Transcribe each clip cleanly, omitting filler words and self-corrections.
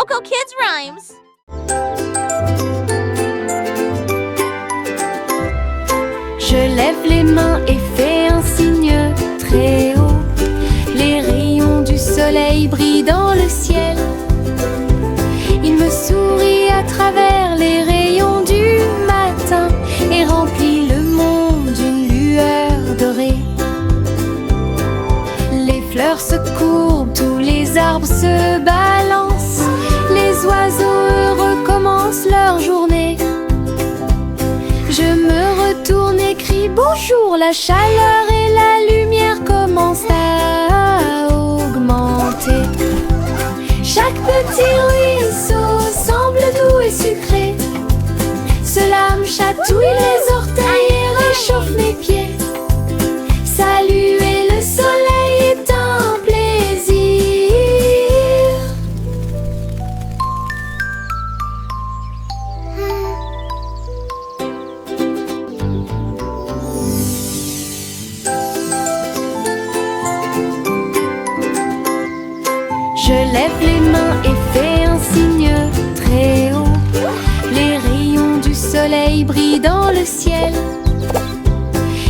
Coco Kids Rhymes. Je lève les mains et fais un signe très haut. Les rayons du soleil brillent dans le ciel. Il me sourit à travers les rayons du matin et remplit le monde d'une lueur dorée. Les fleurs se courbent, tous les arbres se balancent. Les oiseaux heureux commencent leur journée. Je me retourne et crie bonjour. La chaleur et la lumière commencent à augmenter. Chaque petit ruisseau semble doux et sucré. Cela me chatouille les orteils et réchauffe mes pieds. Saluer le soleil est un plaisir. Je lève les mains et fais un signe très haut. Les rayons du soleil brillent dans le ciel.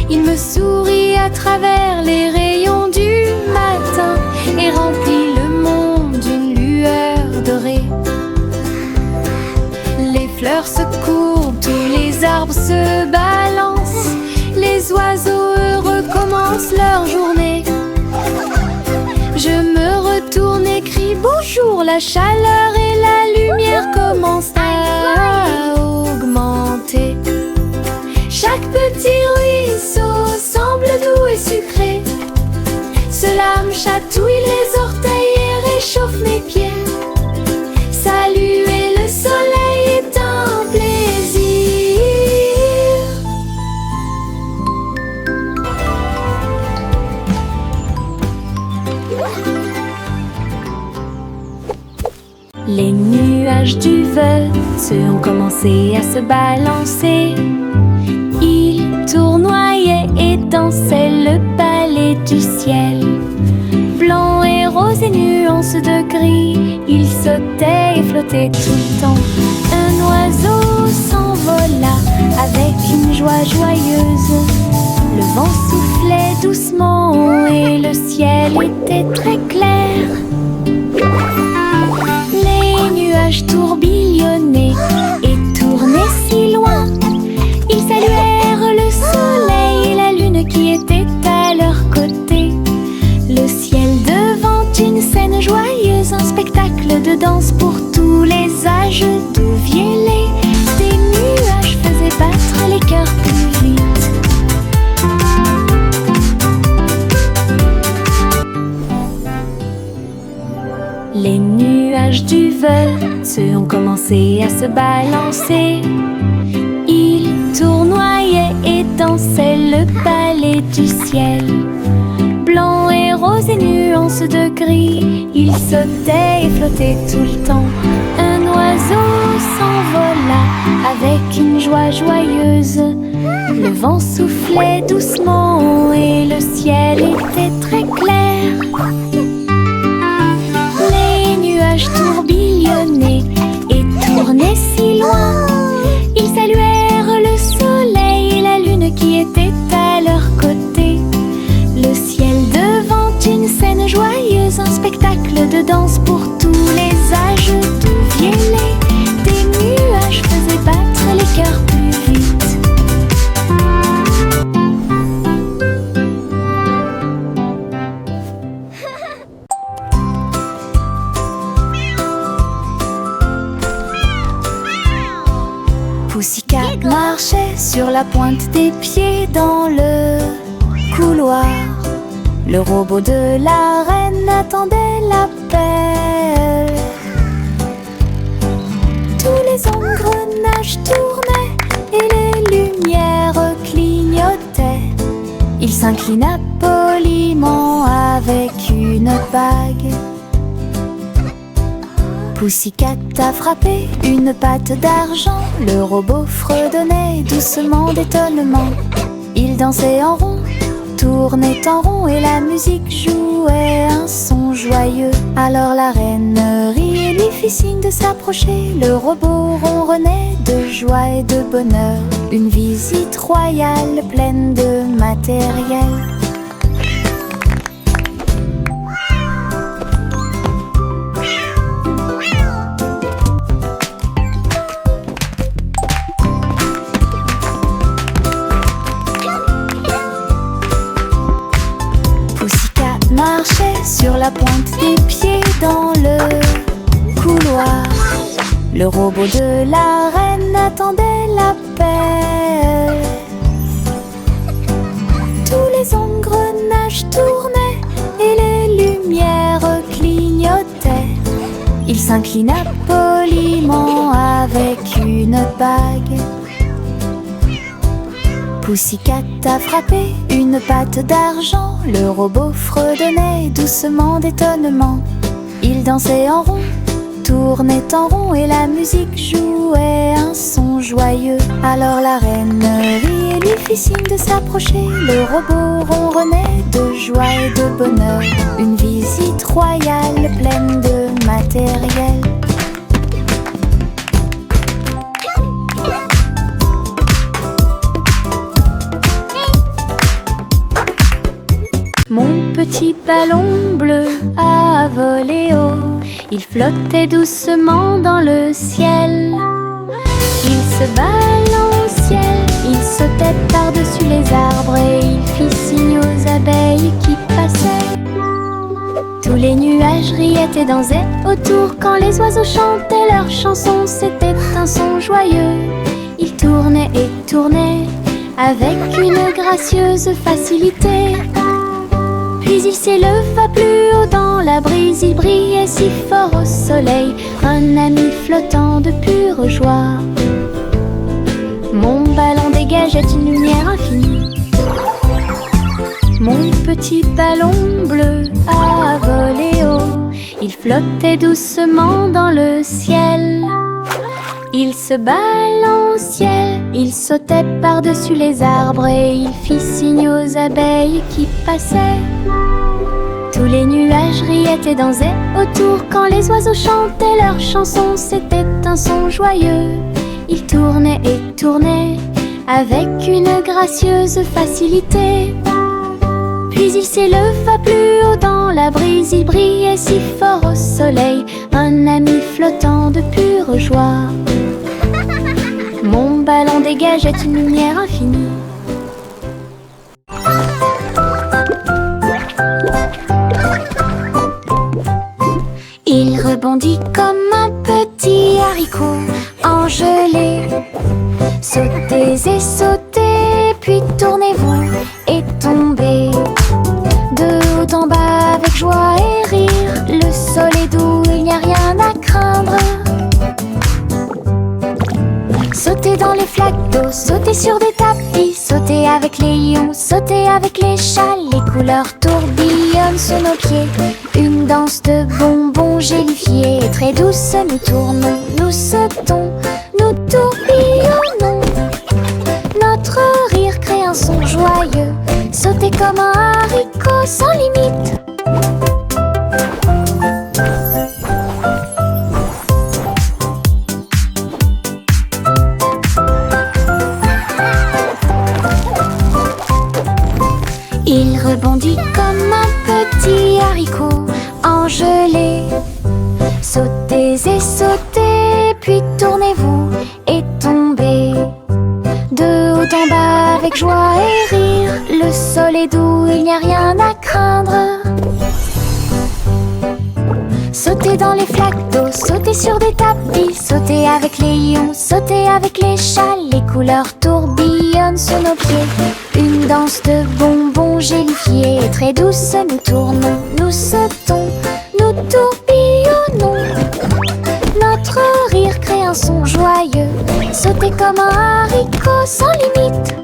Il me sourit à travers les rayons du matin et remplit le monde d'une lueur dorée. Les fleurs se courbent, tous les arbres se balancent. Les oiseaux heureux commencent leur journée. Je me retourne et crie bonjour. La chaleur et la lumière commencent à augmenter. Chaque petit ruisseau semble doux et sucré. Cela me chatouille les orteils et réchauffe mes pieds. Saluer le soleil est un plaisir. Les nuages du Veuf ont commencé à se balancer. Ils tournoyaient et dansaient le ballet du ciel. Blanc et rose et nuances de gris, ils sautaient et flottaient tout le temps. Un oiseau s'envola avec une joie joyeuse. Le vent soufflait doucement et le ciel était très clair. Les nuages tourbillonnaient et tournaient si loin. Ils saluèrent le soleil et la lune qui était à leur côté. Le ciel devant une scène joyeuse, un spectacle de danse pour tous les âges. D'où viennent des nuages faisaient battre les cœurs plus vite. Les nuages du Veuf ont commencé à se balancer. Ils tournoyaient et dansaient le ballet du ciel. Blanc et rose et nuances de gris, ils sautaient et flottaient tout le temps. Un oiseau s'envola avec une joie joyeuse. Le vent soufflait doucement et le ciel était très clair. Les nuages tourbillonnaient et tournaient si loin. Ils saluèrent le soleil et la lune qui était à leur côté. Le ciel devant une scène joyeuse, un spectacle de danse pour tous les âges. D'où viennent des nuages faisaient battre les cœurs plus vite. Pussycat marchait sur la pointe des pieds dans le couloir. Le robot de la reine attendait l'appel. Tous les engrenages tournaient et les lumières clignotaient. Il s'inclina poliment avec une bague. Pussycat a frappé une patte d'argent. Le robot fredonnait doucement d'étonnement. Il dansait en rond, tournait en rond et la musique jouait un son joyeux. Alors la reine rit et lui fit fit signe de s'approcher. Le robot ronronnait de joie et de bonheur. Une visite royale pleine de matériel. Pussycat marchait sur la pointe des pieds dans le couloir. Le robot de la reine attendait l'appel. Tous les engrenages tournaient et les lumières clignotaient. Il s'inclina poliment avec une bague. Pussycat a frappé une patte d'argent. Le robot fredonnait doucement d'étonnement. Il dansait en rond, tournait en rond et la musique jouait un son joyeux. Alors la reine rit et lui fit signe de s'approcher. Le robot ronronnait de joie et de bonheur. Une visite royale pleine de matériel. Mon petit ballon bleu a volé haut. Il flottait doucement dans le ciel. Il se balançait, il sautait par-dessus les arbres et il fit signe aux abeilles qui passaient. Tous les nuages riaient et dansaient autour quand les oiseaux chantaient leurs chansons. C'était un son joyeux. Il tournait et tournait avec une gracieuse facilité. Puis il s'éleva plus haut dans la brise. Il brillait si fort au soleil, un ami flottant de pure joie. Mon ballon dégageait une lumière infinie. Mon petit ballon bleu a volé haut. Il flottait doucement dans le ciel. Il se balançait, il sautait par-dessus les arbres et il fit signe aux abeilles qui passaient. Tous les nuages riaient et dansaient autour quand les oiseaux chantaient leurs chansons. C'était un son joyeux. Il tournait et tournait avec une gracieuse facilité. Puis il s'éleva plus haut dans la brise. Il brillait si fort au soleil, un ami flottant de pure joie. Mon ballon dégageait une lumière infinie. Il rebondit comme un petit haricot engelé. Sautez et sautez, puis tournez-vous et tombez. De haut en bas avec joie et rire. Le sol est doux, il n'y a rien à craindre. Sautez dans les flaques d'eau, sautez sur des tapis. Sautez avec les lions, sautez avec les chats. Les couleurs tourbillonnent sous nos pieds. Une danse de bonbons gélifiés. Très douce, nous tournons, nous sautons, nous tourbillonnons. Notre rire crée un son joyeux. Sautez comme un haricot sans limite. Il rebondit comme un petit haricot engelé. Sautez et sautez, puis tournez-vous et tombez. De haut en bas avec joie et rire. Le sol est doux, il n'y a rien à craindre. Sautez dans les flaques d'eau, sautez sur des tapis. Sautez avec les lions, sautez avec les chats. Les couleurs tourbillonnent sous nos pieds. Une danse de bonbons gélifiés. Très douce, nous tournons, nous sautons, nous tourbillonnons. Notre rire crée un son joyeux. Sautez comme un haricot sans limite.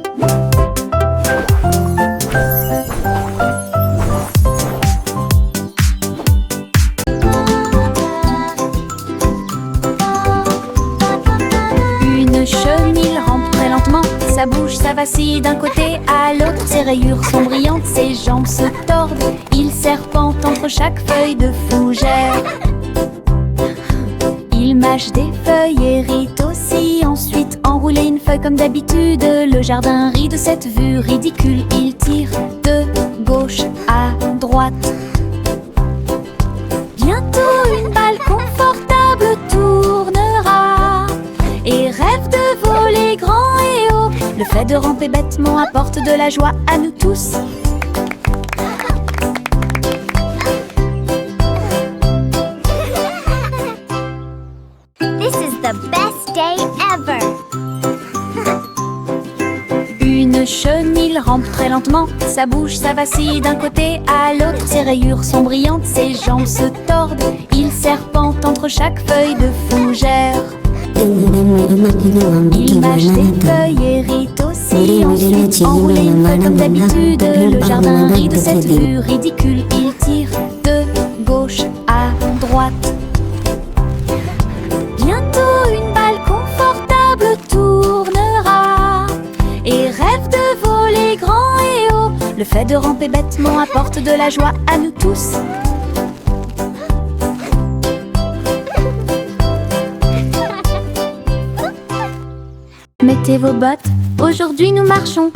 Une chenille rampe très lentement. Sa bouche, ça vacille d'un côté à l'autre. Ses rayures sont brillantes, ses jambes se tordent. Il serpente entre chaque feuille de fougère. mâche des feuilles, hérite aussi. Ensuite enrouler une feuille comme d'habitude. Le jardin rit de cette vue ridicule. Il tire de gauche à droite. Bientôt une balle confortable tournera et rêve de voler grand et haut. Le fait de ramper bêtement apporte de la joie à nous tous. This is the best day ever. Une chenille rampe très lentement, sa bouche, ça vacille d'un côté à l'autre. Ses rayures sont brillantes, ses jambes se tordent. Il serpente entre chaque feuille de fougère. Il mâche des feuilles, hérite aussi. Ensuite enroule une feuille comme d'habitude. Le jardin rit de cette vue ridicule. Il tire de gauche à droite. Bientôt une balle confortable tournera et rêve de voler grand et haut. Le fait de ramper bêtement apporte de la joie à nous tous. Mettez vos bottes, aujourd'hui nous marchons.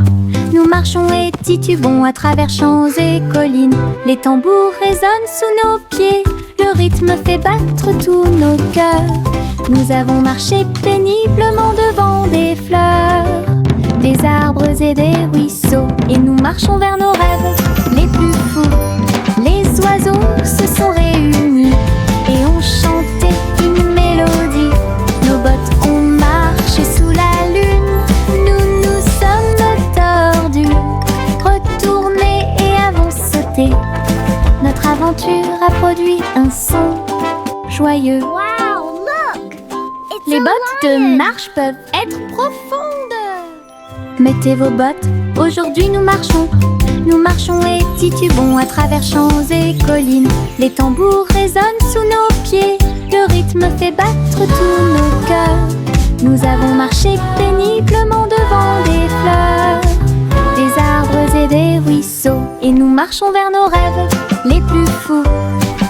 Nous marchons et titubons à travers champs et collines. Les tambours résonnent sous nos pieds. Le rythme fait battre tous nos cœurs. Nous avons marché péniblement devant des fleurs, des arbres et des ruisseaux. Et nous marchons vers nos rêves les plus fous. Les oiseaux se sont réunis et ont chanté une mélodie. Nos bottes ont marché sous la lune. Nous nous sommes tordus, retournés et avons sauté. Notre aventure a produit un son joyeux. Wow, look! It's Les a bottes lion. de marche peuvent être profondes. Mettez vos bottes, aujourd'hui nous marchons. Nous marchons et titubons à travers champs et collines. Les tambours résonnent sous nos pieds. Le rythme fait battre tous nos cœurs. Nous avons marché péniblement devant des fleurs, des arbres et des ruisseaux. Et nous marchons vers nos rêves les plus fous.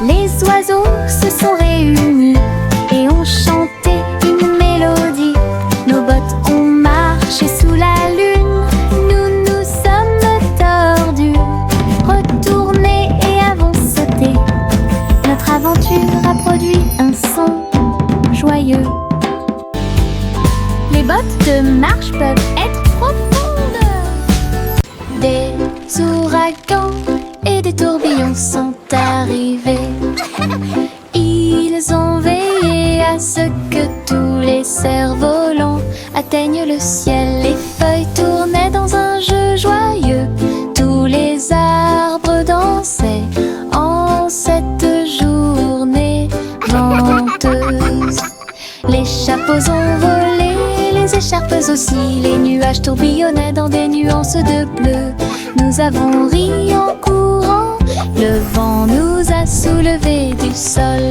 Les oiseaux se sont réunis et ont chanté une mélodie. Nos bottes ont marché sous la lune. Nous nous sommes tordus, retournés et avons sauté. Notre aventure a produit un son joyeux. Les bottes de marche peuvent être profondes. Des ouragans et des tourbillons sont arrivés. Ils ont veillé à ce que tous les cerfs-volants atteignent le ciel. Les feuilles tournaient dans un jeu joyeux. Tous les arbres dansaient en cette journée venteuse. Les chapeaux ont volé, les écharpes aussi. Les nuages tourbillonnaient dans des nuances de bleu. Nous avons ri en courant, le vent nous a soulevés du sol.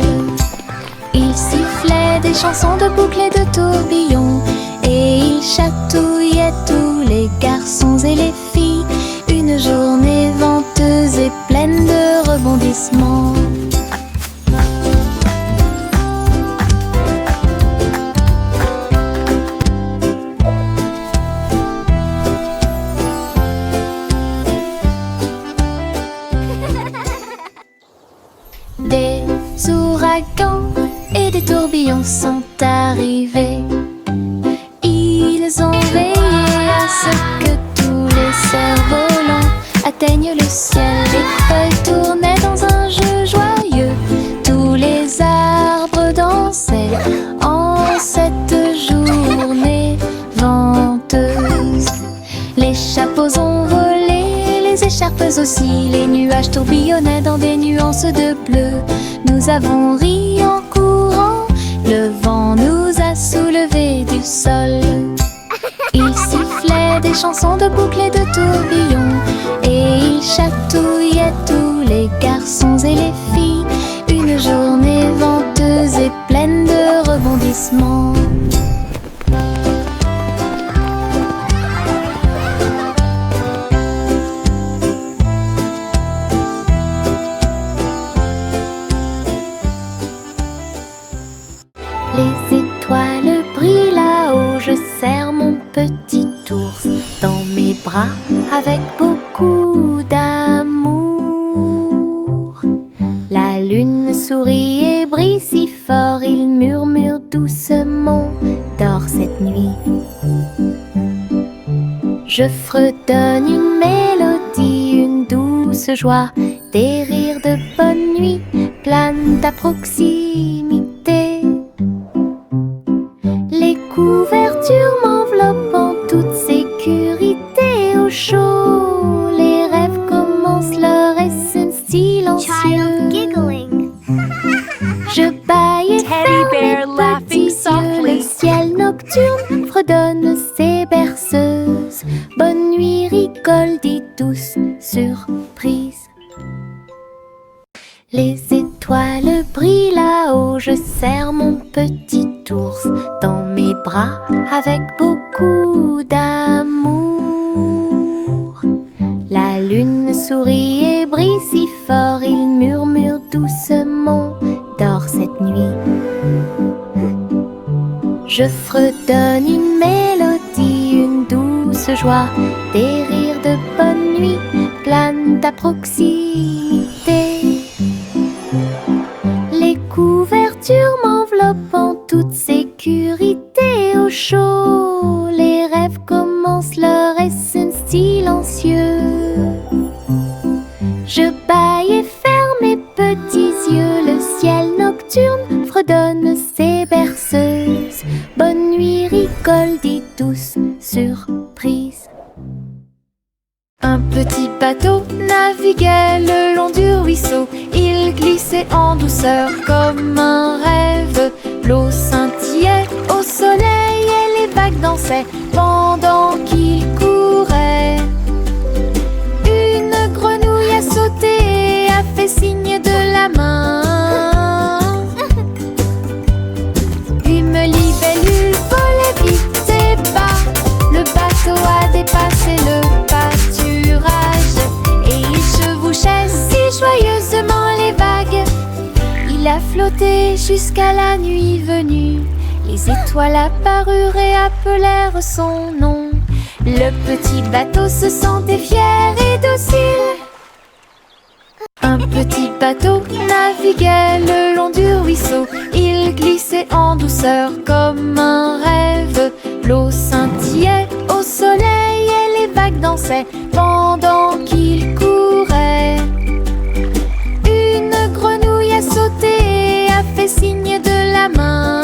Il sifflait des chansons de boucles et de tourbillons, et il chatouillait tous les garçons et les filles. Une journée venteuse et pleine de rebondissements. Des ouragans et des tourbillons sont arrivés. Ils ont veillé à ce que tous les cerfs-volants atteignent le ciel. Les feuilles tournaient dans un jeu joyeux. Tous les arbres dansaient en cette journée venteuse. Les chapeaux ont volé, les écharpes aussi. Les nuages tourbillonnaient dans des nuances de bleu. Nous avons ri en courant, le vent nous a soulevés du sol. Il sifflait des chansons de boucles et de tourbillons, et il chatouillait tous les garçons et les filles. Une journée venteuse et pleine de rebondissements. Les avec beaucoup d'amour. La lune sourit et brille si fort, il murmure doucement, dors cette nuit. Je fredonne une mélodie, une douce joie, des rires de bonne nuit planent à proximité. Les couvertures m'enveloppent en toute sécurité. Au chaud, les rêves commencent leur essai silencieux. Child giggling. Je bâille et Teddy ferme bear les laughing petits yeux. softly. Le ciel nocturne fredonne ses berceuses. Bonne nuit, rigole, dit douce surprise. Les étoiles brillent là-haut, je serre mon petit ours dans mes bras avec beaucoup d'amour. La lune sourit et brille si fort, il murmure doucement, dors cette nuit. Je fredonne une mélodie, une douce joie, des rires de bonne nuit planent à proximité. Les couvertures m'enveloppent en toute sécurité. Au chaud, les rêves commencent leur essai silencieux. Je bâille et ferme mes petits yeux. Le ciel nocturne fredonne ses berceuses. Bonne nuit, rigole, dit douce surprise. Un petit bateau naviguait le long du ruisseau. Il glissait en douceur comme un rêve. L'eau scintillait au soleil et les vagues dansaient pendant qu'il courait. Une grenouille a sauté et a fait signe de la main. Une libellule volait vite et bas. Le bateau a dépassé le pâturage et il chevauchait si joyeusement les vagues. Il a flotté jusqu'à la nuit venue. Les étoiles apparurent et appelèrent son nom. Le petit bateau se sentait fier et docile. Un petit bateau naviguait le long du ruisseau. Il glissait en douceur comme un rêve. L'eau scintillait au soleil et les vagues dansaient pendant qu'il courait. Une grenouille a sauté et a fait signe de la main.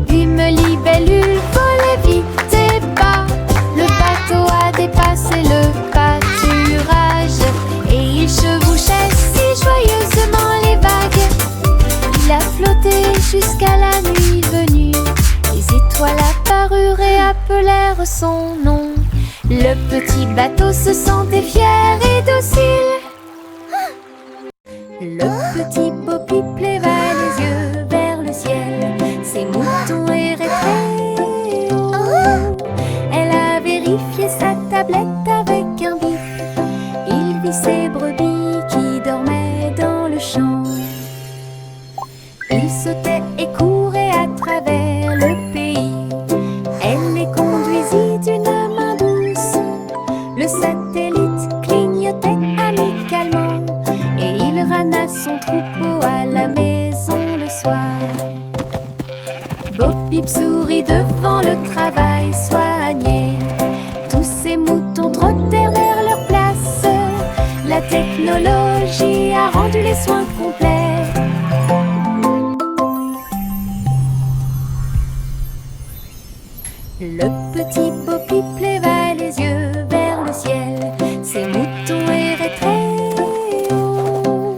Une libellule volait vite et bas. Le bateau a dépassé le pâturage et il chevauchait si joyeusement les vagues. Il a flotté jusqu'à la nuit venue. Les étoiles apparurent et appelèrent son nom. Le petit bateau se sentait fier et docile. Le petit Poppy leva les yeux vers le ciel. Ses moutons erraient très haut. Elle a vérifié sa tablette avec un bip. Il vit ses brebis qui dormaient dans le champ. Il sautait et courait à travers le pays. Elle les conduisit d'une main douce. Le satellite clignotait amicalement et il ramena son troupeau à la maison le soir. Bo Peep sourit devant le travail soigné. Tous ces moutons trottèrent vers leur place. La technologie a rendu les soins complets. Le petit Poppy leva les yeux vers le ciel. Ses moutons erraient très haut.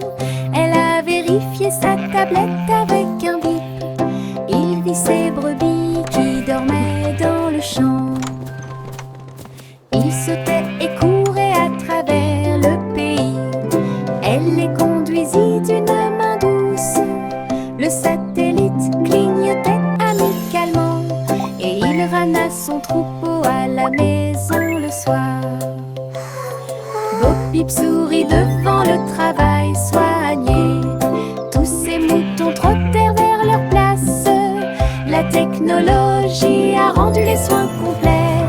Elle a vérifié sa tablette avec un bip. Il vit ses brebis qui dormaient dans le champ. Il sautait et courait à travers le pays. Elle les conduisit d'une main douce. Le satellite clignotait amicalement et il ramena son troupeau à la maison le soir. Bo Peep sourit devant le travail soigné. Tous ces moutons trottèrent vers leur place. La technologie a rendu les soins complets.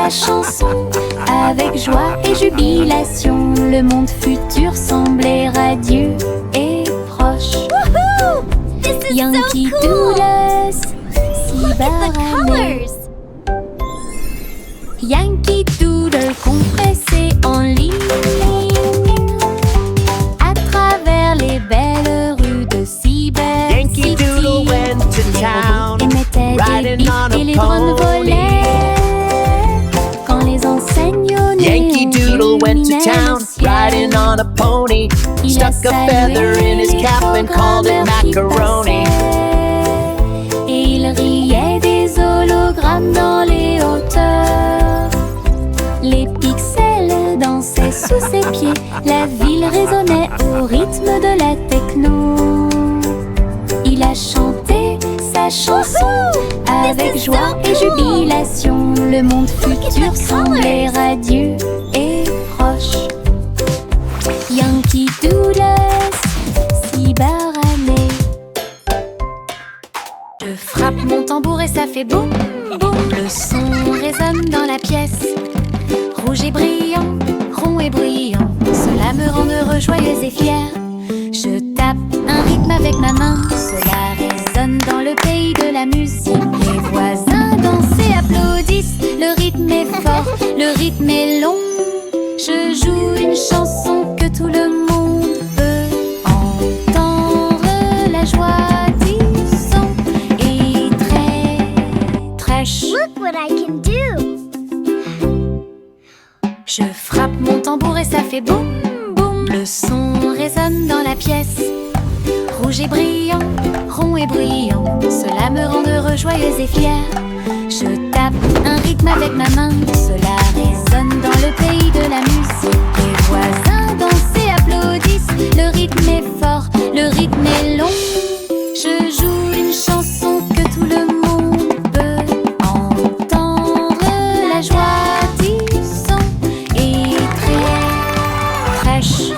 sa chanson. Avec joie et jubilation, le monde futur semblait radieux et proche. Woohoo! This is Yankee so cool! Doodles, si Look at the baramé. colors! Yankee Doodle compressé en ligne à travers les belles rues de Cyber Yankee City. Doodle went to Les town, robots émettaient des riding bips on a et les drones pony. volaient quand les enseignes au Yankee néon Doodle went to illuminaient town, le ciel. riding on a pony. Il Stuck a salué feather in his les cap and called it programmeurs qui macaroni. passaient. Et il riait des hologrammes dans les hauteurs. Les pixels dansaient sous ses pieds. La ville résonnait au rythme de la techno. Il a chanté sa chanson avec This is joie so et cool. jubilation. Le monde futur the semblait colors. radieux et proche. Yankee Doodles, si baramé. Je frappe mon tambour et ça fait boum, boum. Le son résonne dans la pièce. Rouge et brillant, rond et bruyant, cela me rend heureux, joyeuse et fière. Je tape un rythme avec ma main, cela résonne dans le pays de la musique. Les voisins dansent et applaudissent, le rythme est fort, le rythme est long. Je joue une chanson que tout le monde peut entendre, la joie du son est très chou. Look what I can do! Je frappe mon tambour et ça fait boum, boum. Le son résonne dans la pièce. Rouge et brillant, rond et bruyant, cela me rend heureux, joyeuse et fière. Je tape un rythme avec ma main, cela résonne dans le pays de la musique. Les voisins dansent et applaudissent, le rythme est fort, le rythme est long. Je joue une chanson que tout le monde peut entendre, la joie du son est très chou.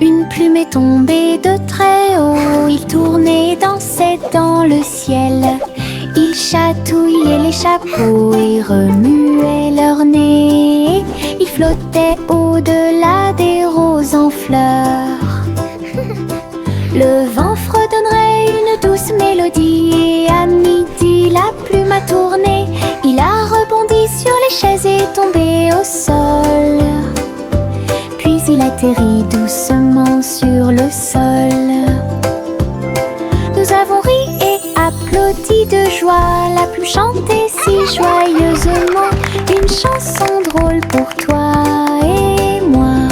Une plume est tombée de très haut, il tournait, dansait dans le ciel. Il chatouillait les chapeaux et remuait leur nez. Il flottait au-delà des roses en fleurs. Le vent fredonnerait une douce mélodie et à midi la plume a tourné. Il a rebondi sur les chaises et tombé au sol. Puis il atterrit doucement sur le sol. Nous avons ri et applaudi de joie. La plume chantait si joyeusement une chanson drôle pour toi et moi.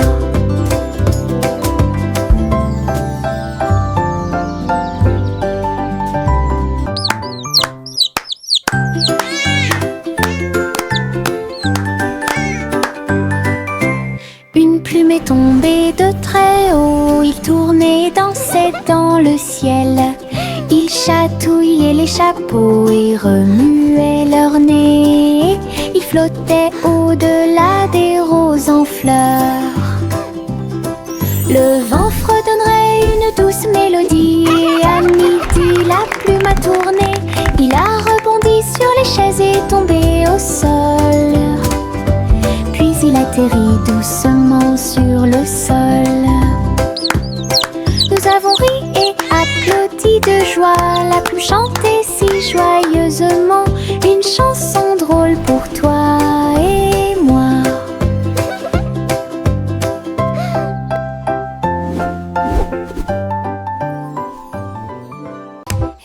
Une plume est tombée de très haut, il tournait, dansait dans le ciel. Il chatouillait les chapeaux et remuait leur nez. Il flottait au-delà des roses en fleurs. Le vent fredonnerait une douce mélodie et à midi la plume a tourné. Il a rebondi sur les chaises et tombé au sol. Puis il atterrit doucement sur le sol. Nous avons ri et applaudi de joie. La plume chantait si joyeusement une chanson drôle pour toi et moi.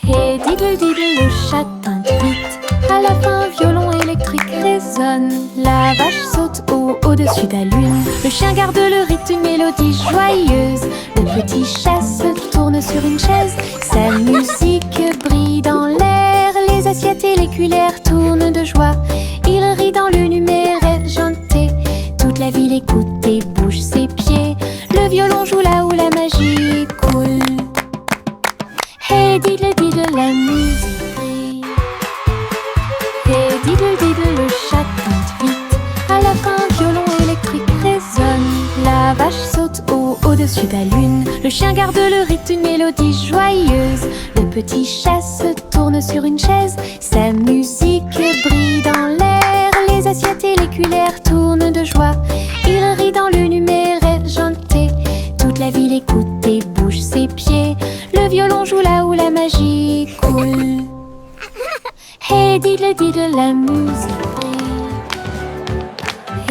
Et diddle diddle le chat tinte vite. À la fin violon électrique résonne. La vache saute au-dessus de la lune. Le chien garde le rythme d'une mélodie joyeuse. Le petit chat se tourne sur une chaise. Sa musique brille dans l'air. Les assiettes et les cuillères tournent de joie. Il rit dans le numéraire janté. Toute la ville écoute et bouge ses pieds. Le violon joue là où la magie coule. Hey diddle diddle la musique brille. Hey diddle diddle le chat tinte vite. À la fin violon électrique résonne. La vache saute au-dessus de la lune. Le chien garde le rythme, une mélodie joyeuse. Le petit chat se tourne sur une chaise. Sa musique brille dans l'air. Les assiettes et les cuillères tournent de joie. Il rit dans le numéraire argenté. Toute la ville écoute et bouge ses pieds. Le violon joue là où la magie coule. Hey diddle diddle, la musique brille.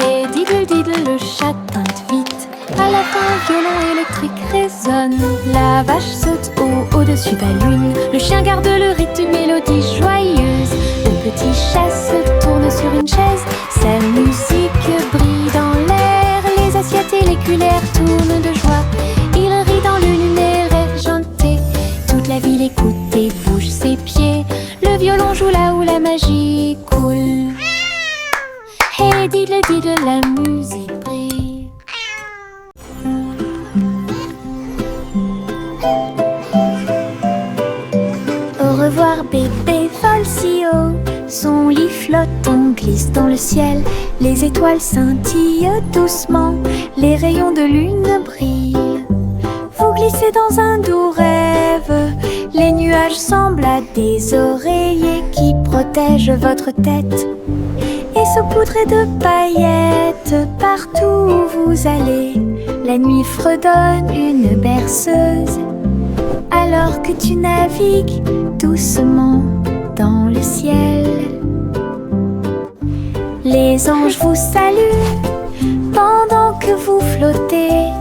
Hey diddle diddle, le chat teinte vite. À la fin, un violon électrique résonne. La vache saute au-dessus de la lune. Le chien garde le rythme, une mélodie joyeuse. Le petit chat se tourne sur une chaise. Sa musique brille dans l'air. Les assiettes et les cuillères tournent de joie. Il rit dans le numéraire argenté. Toute la ville écoute et bouge ses pieds. Le violon joue là où la magie coule. Hey diddle diddle, la musique brille. Au revoir bébé vole si haut. Son lit flotte, on glisse dans le ciel. Les étoiles scintillent doucement. Les rayons de lune brillent. Vous glissez dans un doux rêve. Les nuages semblent à des oreillers qui protègent votre tête. Et saupoudrés de paillettes partout où vous allez. La nuit fredonne une berceuse. Alors que tu navigues doucement dans le ciel. Les anges vous saluent pendant que vous flottez.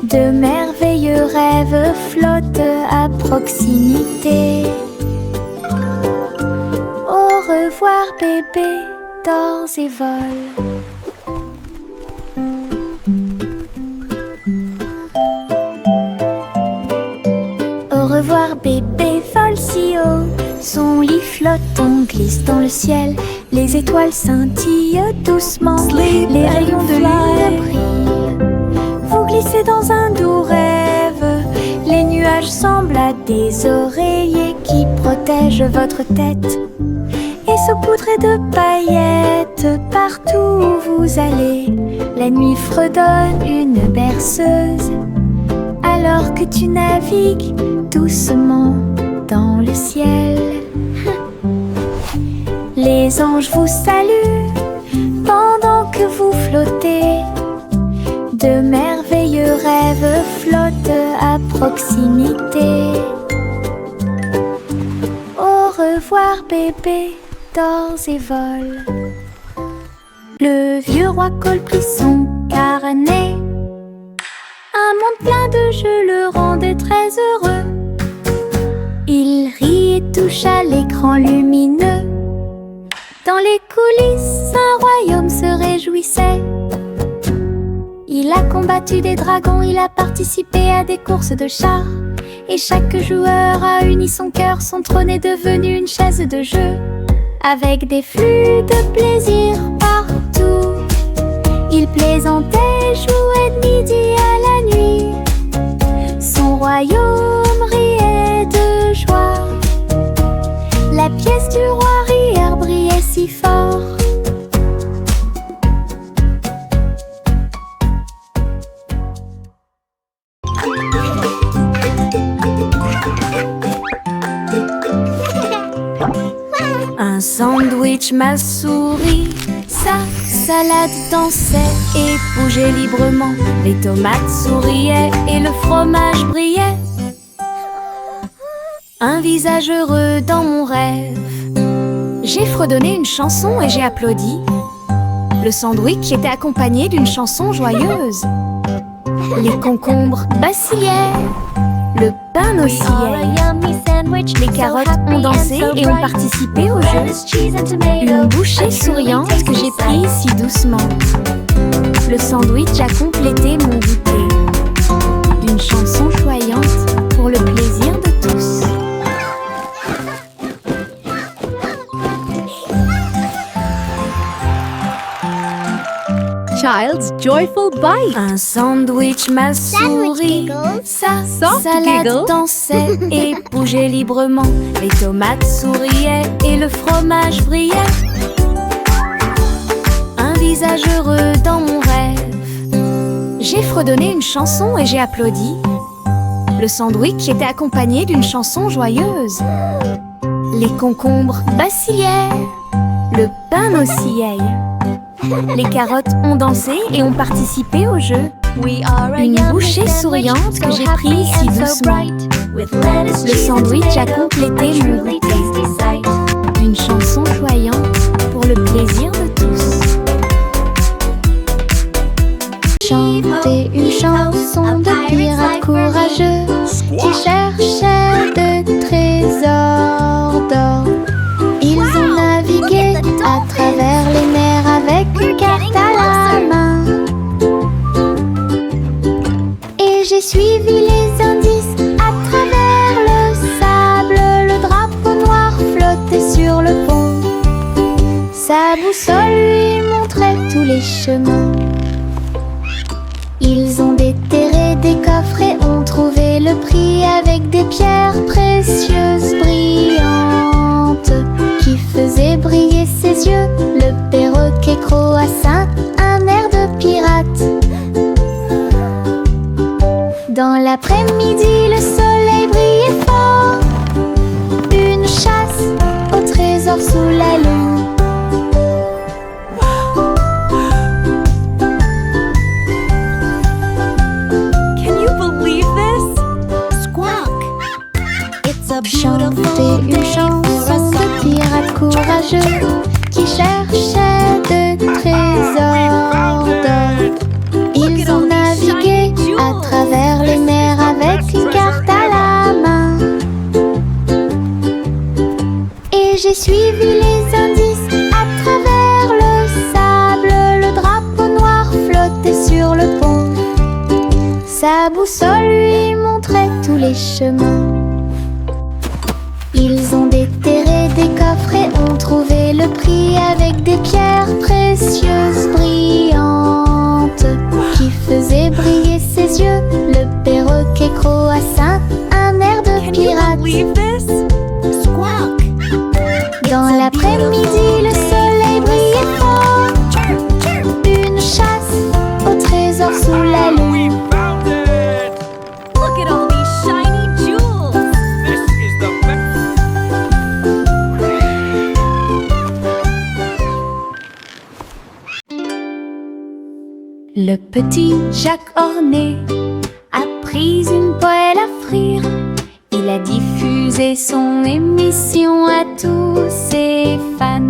De merveilleux rêves flottent à proximité. Au revoir bébé, dors et vole. Au revoir bébé vole si haut. Son lit flotte, on glisse dans le ciel. Les étoiles scintillent doucement. Les rayons de lune brillent. Vous glissez dans un doux rêve. Les nuages semblent à des oreillers qui protègent votre tête. Et saupoudrés de paillettes partout où vous allez. La nuit fredonne une berceuse. Alors que tu navigues doucement dans le ciel. Les anges vous saluent pendant que vous flottez. De merveilleux rêves flottent à proximité. Au revoir bébé, dors et vole. Le vieux roi Cole prit son carnet. Un monde plein de jeux le rendait très heureux. Il rit et touche à l'écran lumineux. Dans les coulisses, un royaume se réjouissait. Il a combattu des dragons, il a participé à des courses de chars. Et chaque joueur a uni son cœur, son trône est devenu une chaise de jeu. Avec des flux de plaisir partout. Il plaisantait, jouait de midi à la nuit. Son royaume riait de joie. La pièce du roi Rire brillait si fort. Un sandwich, ma souris, sa salade dansait et bougeait librement. Les tomates souriaient et le fromage brillait. Un visage heureux dans mon rêve. J'ai fredonné une chanson et j'ai applaudi. Le sandwich était accompagné d'une chanson joyeuse. Les concombres vacillaient, le pain oscillait. Les carottes ont dansé et ont participé au jeu. Une bouchée souriante que j'ai prise si doucement. Le sandwich a complété mon goûter. D'une chanson choyante pour le plaisir de tous. Child's Joyful Bite. Un sandwich, ma souris, sa Soft salade giggle. dansait et bougeait librement. Les tomates souriaient et le fromage brillait. Un visage heureux dans mon rêve. J'ai fredonné une chanson et j'ai applaudi. Le sandwich était accompagné d'une chanson joyeuse. Les concombres vacillèrent, le pain oscillait. Les carottes ont dansé et ont participé au jeu. Une bouchée souriante que j'ai prise si doucement. Le sandwich a complété mon goûter. Une chanson joyante pour le plaisir de tous. Chanter une chanson de pirates courageux qui cherchaient de trésors d'or. Ils ont navigué à travers les mers avec une carte à la main. Et j'ai suivi les indices à travers le sable. Le drapeau noir flottait sur le pont. Sa boussole lui montrait tous les chemins. Ils ont déterré des coffres et ont trouvé le prix avec des pierres précieuses brillantes qui faisaient briller ses yeux. Le perroquet croassa un air de pirate. Dans l'après-midi, le soleil brillait fort. Une chasse au trésor sous la lune. Chanter une chanson de pirates courageux qui cherchaient de trésors d'or. Ils ont navigué à travers les mers avec une carte à la main. Et j'ai suivi les indices à travers le sable. Le drapeau noir flottait sur le pont. Sa boussole lui montrait tous les chemins. Ils ont déterré des coffres et ont trouvé le prix avec des pierres précieuses brillantes qui faisaient briller ses yeux. Le perroquet croassa un air de pirate. Dans l'après-midi, le soleil brillait fort. Une chasse au trésor sous la lune. Le petit Jacques Orné a pris une poêle à frire. Il a diffusé son émission à tous ses fans.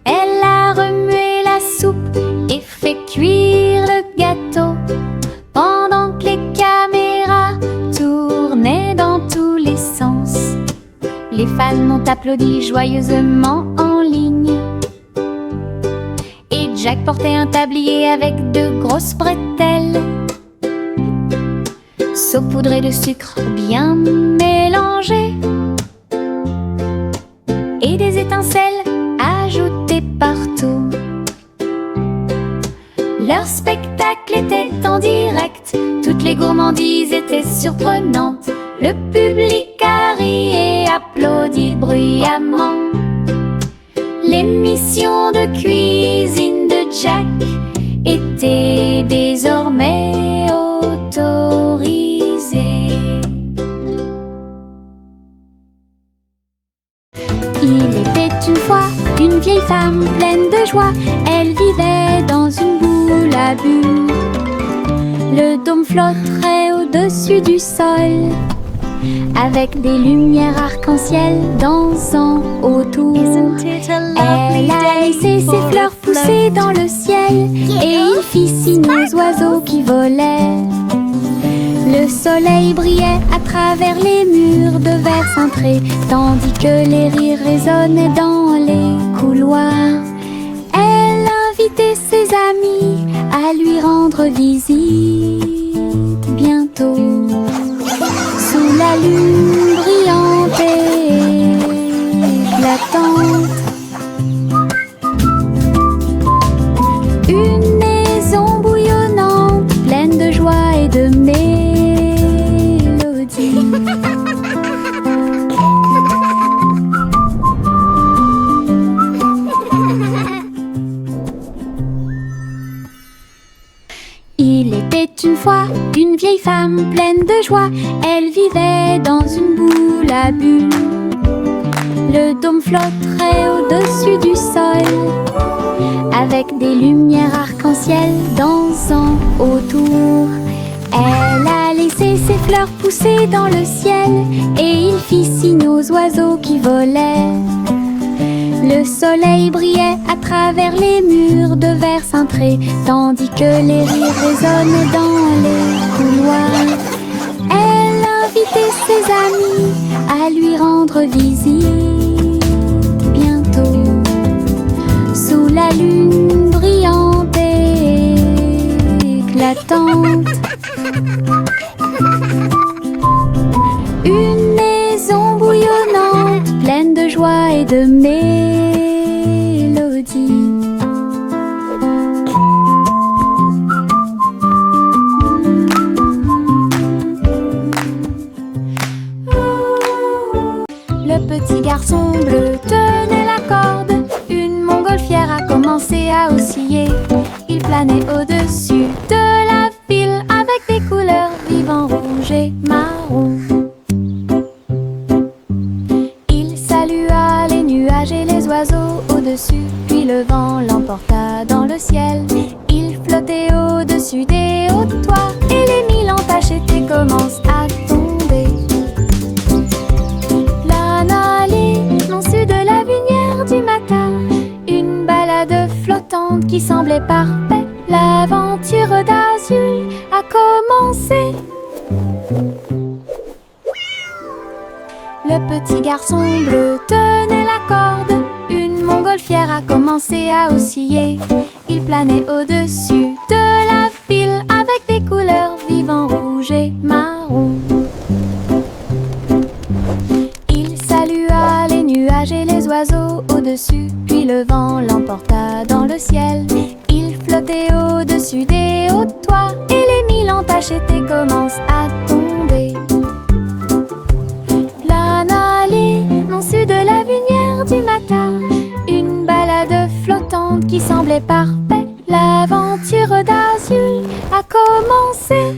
Elle a remué la soupe et fait cuire le gâteau pendant que les caméras tournaient dans tous les sens. Les fans ont applaudi joyeusement en ligne. Jacques portait un tablier avec de grosses bretelles, saupoudrées de sucre bien mélangé, et des étincelles ajoutées partout. Leur spectacle était en direct, toutes les gourmandises étaient surprenantes. Le public a ri et applaudi bruyamment. L'émission de cuisine de Jack était désormais autorisée. Il était une fois une vieille femme pleine de joie. Elle vivait dans une boule à bulles. Le dôme flotterait au-dessus du sol, avec des lumières arc-en-ciel dansant autour. Elle a laissé ses fleurs pousser dans le ciel, et il fit signe aux oiseaux qui volaient. Le soleil brillait à travers les murs de verre cintré, tandis que les rires résonnaient dans les couloirs. Elle invitait ses amis à lui rendre visite bientôt. Sous la lune brillante et éclatante, une maison bouillonnante, pleine de joie et de mélodie. Il était une fois, une vieille femme pleine de joie, elle vivait dans une boule à bulles. Le dôme flotterait au-dessus du sol, avec des lumières arc-en-ciel dansant autour. Elle a laissé ses fleurs pousser dans le ciel, et il fit signe aux oiseaux qui volaient. Le soleil brillait à travers les murs de verre cintré, tandis que les rires résonnaient dans les couloirs. Elle invitait ses amis à lui rendre visite bientôt, sous la lune brillante et éclatante. Une maison bouillonnante, pleine de joie et de mélodie. Le petit garçon bleu tenait la corde. Une montgolfière a commencé à osciller. Il planait au-dessus de la ville avec des couleurs vives en rouge et marron. Il salua les nuages et les oiseaux au-dessus, puis le vent l'emporta dans le ciel. Il flottait au-dessus des hauts toits et les mille entaches étaient commencent à tomber. Non su de la lumière du matin, une balade flottante qui semblait parfaite. L'aventure d'Azul a commencé. Le petit garçon bleu tenait la corde. Une montgolfière a commencé à osciller. Il planait au-dessus de la ville avec des couleurs vives en rouge et marron. Et les oiseaux au-dessus, puis le vent l'emporta dans le ciel. Il flottait au-dessus des hauts toits et les mille entaches étaient commencent à tomber. Planalé, non su de la lumière du matin, une balade flottante qui semblait parfaite. L'aventure d'Azul a commencé.